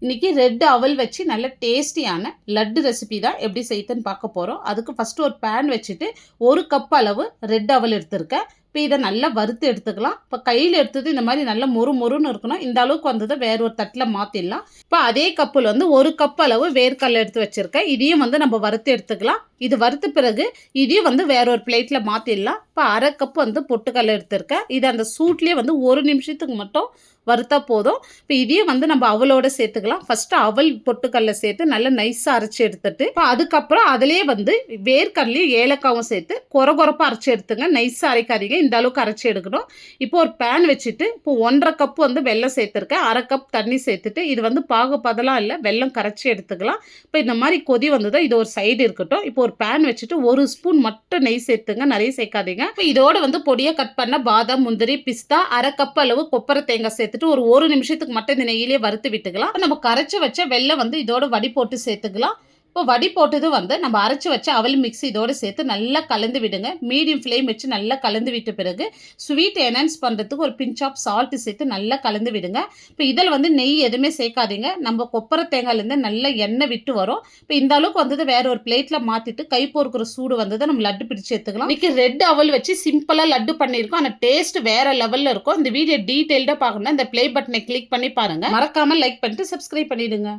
இன்றைக்கி ரெட் அவல் வச்சு நல்ல டேஸ்டியான லட்டு ரெசிபி தான் எப்படி செய்யுதுன்னு பார்க்க போகிறோம். அதுக்கு ஃபஸ்ட்டு ஒரு பேன் வச்சுட்டு 1 கப் அளவு ரெட் அவல் எடுத்திருக்கேன். இப்போ இதை நல்லா வறுத்து எடுத்துக்கலாம். இப்போ கையில் எடுத்தது இந்த மாதிரி நல்லா மொறு மொறுன்னு இருக்கணும். இந்த அளவுக்கு வந்ததை வேற ஒரு தட்டில் மாற்றிடலாம். இப்போ அதே கப்பில் வந்து 1 கப் அளவு வேர்க்கடலை எடுத்து வச்சுருக்கேன். இதையும் வந்து நம்ம வறுத்து எடுத்துக்கலாம். இது வறுத்த பிறகு இதையும் வந்து வேற ஒரு பிளேட்டில் மாற்றிடலாம். இப்போ 1/2 கப் வந்து பொட்டுக்கடலை எடுத்திருக்கேன். இது அந்த சூட்லேயே வந்து 1 நிமிஷத்துக்கு மட்டும் வறுத்தா போதும். இப்போ இதையும் வந்து நம்ம அவலோட சேர்த்துக்கலாம். ஃபஸ்ட்டு அவல் பொட்டுக்கடலை சேர்த்து நல்லா நைஸாக அரைச்சி எடுத்துட்டு இப்போ அதுக்கப்புறம் அதிலே வந்து வேர்க்கடலையும் ஏலக்காவும் சேர்த்து கொரப்பாக அரைச்சி எடுத்துங்க. நைஸாக அரைக்காதீங்க, இந்த அளவுக்கு அரைச்சி எடுக்கணும். இப்போ ஒரு பேன் வச்சுட்டு இப்போ 1/2 கப் வந்து வெல்லம் சேர்த்துருக்கேன். 1/2 கப் தண்ணி சேர்த்துட்டு இது வந்து பாகுபதெல்லாம் இல்லை, வெல்லம் கரைச்சி எடுத்துக்கலாம். இப்போ இந்த மாதிரி கொதி வந்ததோ இது ஒரு சைடு இருக்கட்டும். இப்போ ஒரு பேன் வச்சுட்டு 1 ஸ்பூன் மட்டும் நெய் சேர்த்துங்க, நிறைய சேர்க்காதீங்க. இப்போ இதோட வந்து பொடியை கட் பண்ண பாதாம், முந்திரி, பிஸ்தா, 1/2 கப் அளவு கொப்பரை தேங்காய் சேர்த்துட்டு ஒரு நிமிஷத்துக்கு மட்டும் இந்த நெய்யிலே வறுத்து விட்டுக்கலாம். நம்ம கரைச்சி வச்ச வெல்லம் வந்து இதோட வடி போட்டு சேர்த்துக்கலாம். இப்போ வடி போட்டது வந்து நம்ம அரைச்சி வச்ச அவல் மிக்ஸி இதோடு சேர்த்து நல்லா கலந்து விடுங்க. மீடியம் ஃப்ளேம் வச்சு நல்லா கலந்து விட்ட பிறகு ஸ்வீட் என்ஹான்ஸ் பண்ணுறதுக்கு ஒரு பிஞ்ச் ஆஃப் சால்ட்டு சேர்த்து நல்லா கலந்து விடுங்க. இப்போ இதில் வந்து நெய் எதுவுமே சேர்க்காதீங்க. நம்ம கொப்பரை தேங்காயிலேருந்து நல்லா எண்ணெய் விட்டு வரும். இப்போ இந்த அளவுக்கு வந்தது வேற ஒரு பிளேட்டில் மாற்றிட்டு கை பொறுக்கிற சூடு வந்ததை நம்ம லட்டு பிடிச்சி எடுத்துக்கலாம். இன்னைக்கு ரெட் அவல் வச்சு சிம்பிளாக லட்டு பண்ணியிருக்கோம். ஆனால் டேஸ்ட் வேற லெவலில் இருக்கும். இந்த வீடியோ டீட்டெயில்டாக பார்க்கணும்னா இந்த ப்ளே பட்டனை கிளிக் பண்ணி பாருங்கள். மறக்காமல் லைக் பண்ணிட்டு சப்ஸ்கிரைப் பண்ணிடுங்க.